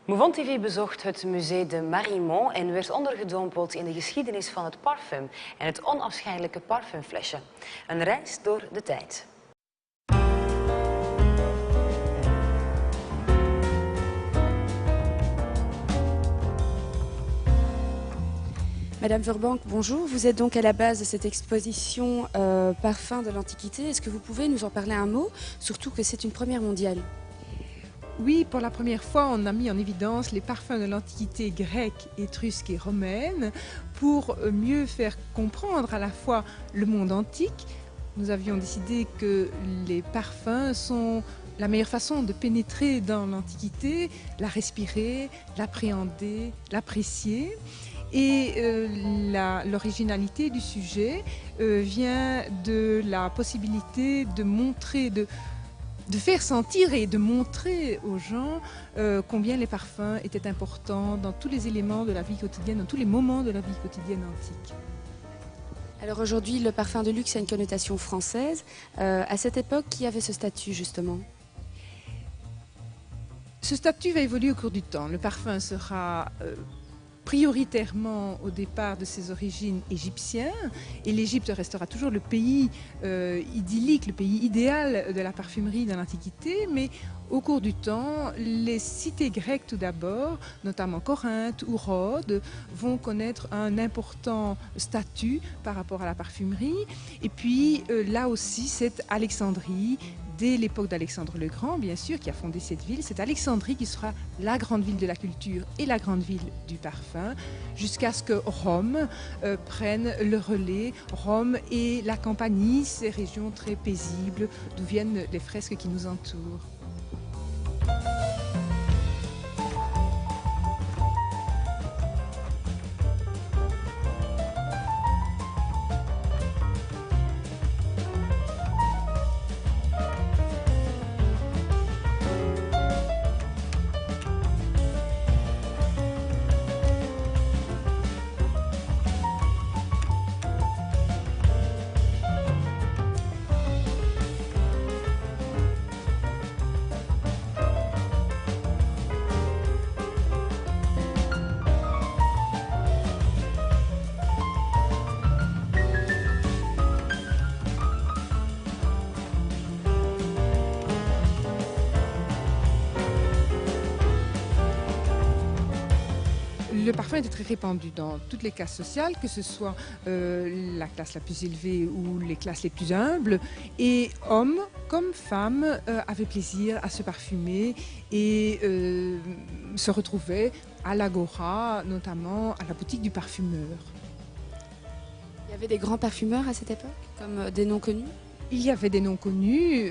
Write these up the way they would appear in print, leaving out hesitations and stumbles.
Mouvant TV bezocht het Musée de Mariemont en werd ondergedompeld in de geschiedenis van het parfum en het onafscheidelijke parfumflesje. Een reis door de tijd. Madame Verbank, bonjour. Vous êtes donc à la base de cette exposition Parfums de l'Antiquité. Est-ce que vous pouvez nous en parler un mot, surtout que c'est une première mondiale? Oui, pour la première fois, on a mis en évidence les parfums de l'Antiquité grecque, étrusque et romaine pour mieux faire comprendre à la fois le monde antique. Nous avions décidé que les parfums sont la meilleure façon de pénétrer dans l'Antiquité, la respirer, l'appréhender, l'apprécier. Et l'originalité du sujet vient de la possibilité de montrer, de faire sentir et de montrer aux gens combien les parfums étaient importants dans tous les éléments de la vie quotidienne, dans tous les moments de la vie quotidienne antique. Alors aujourd'hui, le parfum de luxe a une connotation française. À cette époque, qui avait ce statut justement? Ce statut va évoluer au cours du temps. Le parfum sera prioritairement au départ de ses origines égyptiennes, et l'Égypte restera toujours le pays idyllique, le pays idéal de la parfumerie dans l'Antiquité, mais au cours du temps, les cités grecques tout d'abord, notamment Corinthe ou Rhodes, vont connaître un important statut par rapport à la parfumerie, et puis là aussi c'est Alexandrie. Dès l'époque d'Alexandre le Grand, bien sûr, qui a fondé cette ville, c'est Alexandrie qui sera la grande ville de la culture et la grande ville du parfum, jusqu'à ce que Rome prenne le relais. Rome et la Campanie, ces régions très paisibles d'où viennent les fresques qui nous entourent. Le parfum était très répandu dans toutes les classes sociales, que ce soit la classe la plus élevée ou les classes les plus humbles. Et hommes comme femmes avaient plaisir à se parfumer et se retrouvaient à l'agora, notamment à la boutique du parfumeur. Il y avait des grands parfumeurs à cette époque, comme des noms connus? Il y avait des noms connus,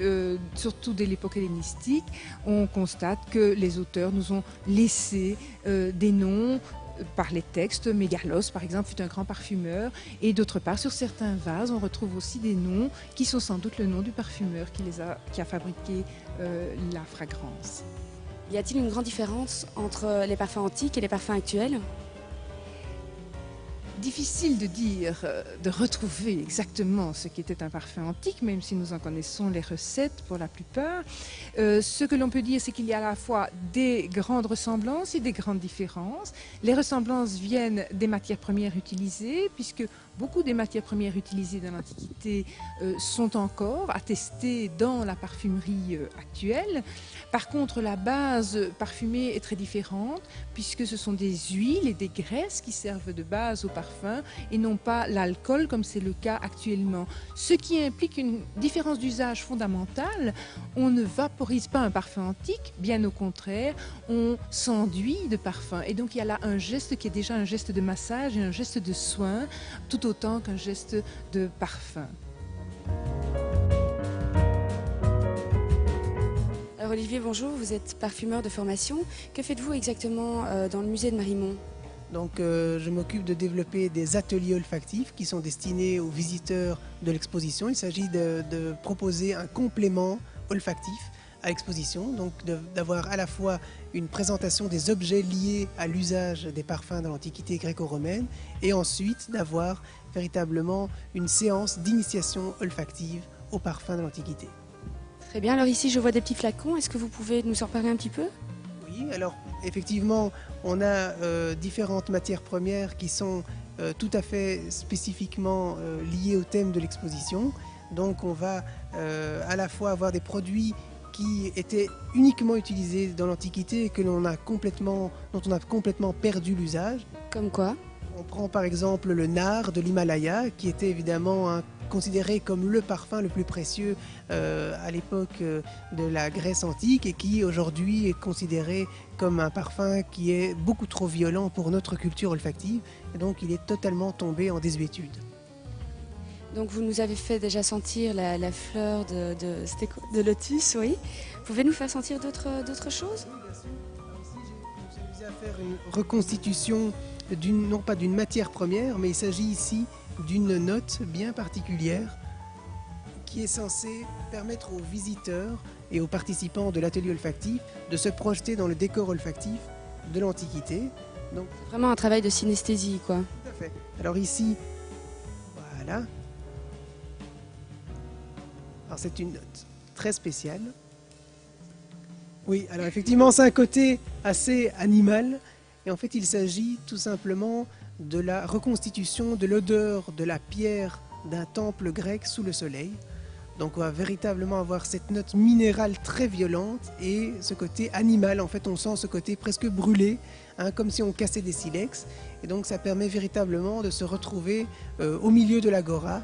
surtout dès l'époque hellénistique. On constate que les auteurs nous ont laissé des noms par les textes. Mégalos, par exemple, fut un grand parfumeur. Et d'autre part, sur certains vases, on retrouve aussi des noms qui sont sans doute le nom du parfumeur qui a fabriqué la fragrance. Y a-t-il une grande différence entre les parfums antiques et les parfums actuels? Difficile de dire, de retrouver exactement ce qu'était un parfum antique, même si nous en connaissons les recettes pour la plupart. Ce que l'on peut dire, c'est qu'il y a à la fois des grandes ressemblances et des grandes différences. Les ressemblances viennent des matières premières utilisées, puisque beaucoup des matières premières utilisées dans l'Antiquité sont encore attestées dans la parfumerie actuelle. Par contre, la base parfumée est très différente, puisque ce sont des huiles et des graisses qui servent de base au parfum et non pas l'alcool comme c'est le cas actuellement. Ce qui implique une différence d'usage fondamentale. On ne vaporise pas un parfum antique, bien au contraire, on s'enduit de parfum. Et donc il y a là un geste qui est déjà un geste de massage et un geste de soin, tout autant qu'un geste de parfum. Alors Olivier, bonjour, vous êtes parfumeur de formation. Que faites-vous exactement dans le musée de Mariemont? Donc je m'occupe de développer des ateliers olfactifs qui sont destinés aux visiteurs de l'exposition. Il s'agit de proposer un complément olfactif à l'exposition, donc d'avoir à la fois une présentation des objets liés à l'usage des parfums dans l'Antiquité gréco-romaine et ensuite d'avoir véritablement une séance d'initiation olfactive aux parfums de l'Antiquité. Très bien, alors ici je vois des petits flacons, est-ce que vous pouvez nous en parler un petit peu? Oui, Oui, alors effectivement, on a différentes matières premières qui sont tout à fait spécifiquement liées au thème de l'exposition. Donc on va à la fois avoir des produits qui étaient uniquement utilisés dans l'Antiquité et dont on a complètement perdu l'usage. Comme quoi? On prend par exemple le nard de l'Himalaya, qui était évidemment considéré comme le parfum le plus précieux à l'époque de la Grèce antique et qui aujourd'hui est considéré comme un parfum qui est beaucoup trop violent pour notre culture olfactive. Et donc il est totalement tombé en désuétude. Donc vous nous avez fait déjà sentir la fleur de lotus, oui. Pouvez-nous faire sentir d'autres choses? Oui, bien sûr. Alors ici, j'ai amusé à faire une reconstitution non pas d'une matière première, mais il s'agit ici d'une note bien particulière qui est censée permettre aux visiteurs et aux participants de l'atelier olfactif de se projeter dans le décor olfactif de l'Antiquité. Donc, C'est vraiment un travail de synesthésie, quoi. tout à fait. Alors ici, voilà. Alors c'est une note très spéciale. Oui, alors effectivement, c'est un côté assez animal. Et en fait, il s'agit tout simplement de la reconstitution de l'odeur de la pierre d'un temple grec sous le soleil. Donc on va véritablement avoir cette note minérale très violente et ce côté animal. En fait, on sent ce côté presque brûlé, comme si on cassait des silex. Et donc ça permet véritablement de se retrouver au milieu de l'agora,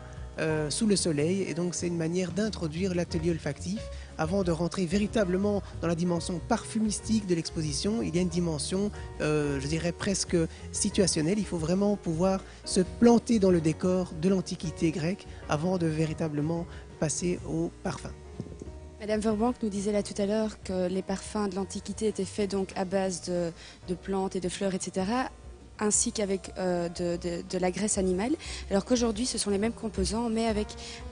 sous le soleil. Et donc c'est une manière d'introduire l'atelier olfactif. Avant de rentrer véritablement dans la dimension parfumistique de l'exposition, il y a une dimension, je dirais presque situationnelle. Il faut vraiment pouvoir se planter dans le décor de l'Antiquité grecque avant de véritablement passer au parfum. Madame Verbank nous disait là tout à l'heure que les parfums de l'Antiquité étaient faits donc à base de plantes et de fleurs, etc., ainsi qu'avec de la graisse animale, alors qu'aujourd'hui ce sont les mêmes composants mais avec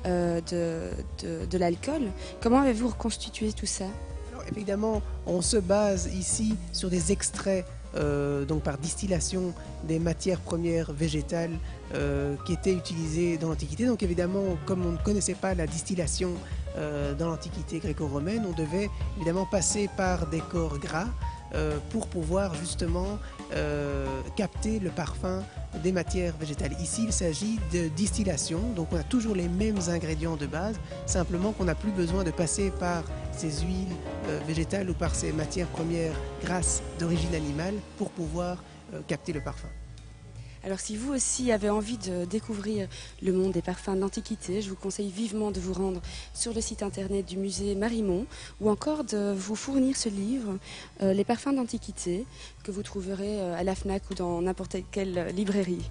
de l'alcool. Comment avez-vous reconstitué tout ça? Alors, évidemment, on se base ici sur des extraits donc par distillation des matières premières végétales qui étaient utilisées dans l'Antiquité. Donc évidemment, comme on ne connaissait pas la distillation dans l'Antiquité gréco-romaine, on devait évidemment passer par des corps gras pour pouvoir justement capter le parfum des matières végétales. Ici, il s'agit de distillation, donc on a toujours les mêmes ingrédients de base, simplement qu'on n'a plus besoin de passer par ces huiles végétales ou par ces matières premières grasses d'origine animale pour pouvoir capter le parfum. Alors si vous aussi avez envie de découvrir le monde des parfums de l'Antiquité, je vous conseille vivement de vous rendre sur le site internet du musée Marimont ou encore de vous fournir ce livre, Les parfums d'Antiquité, que vous trouverez à la FNAC ou dans n'importe quelle librairie.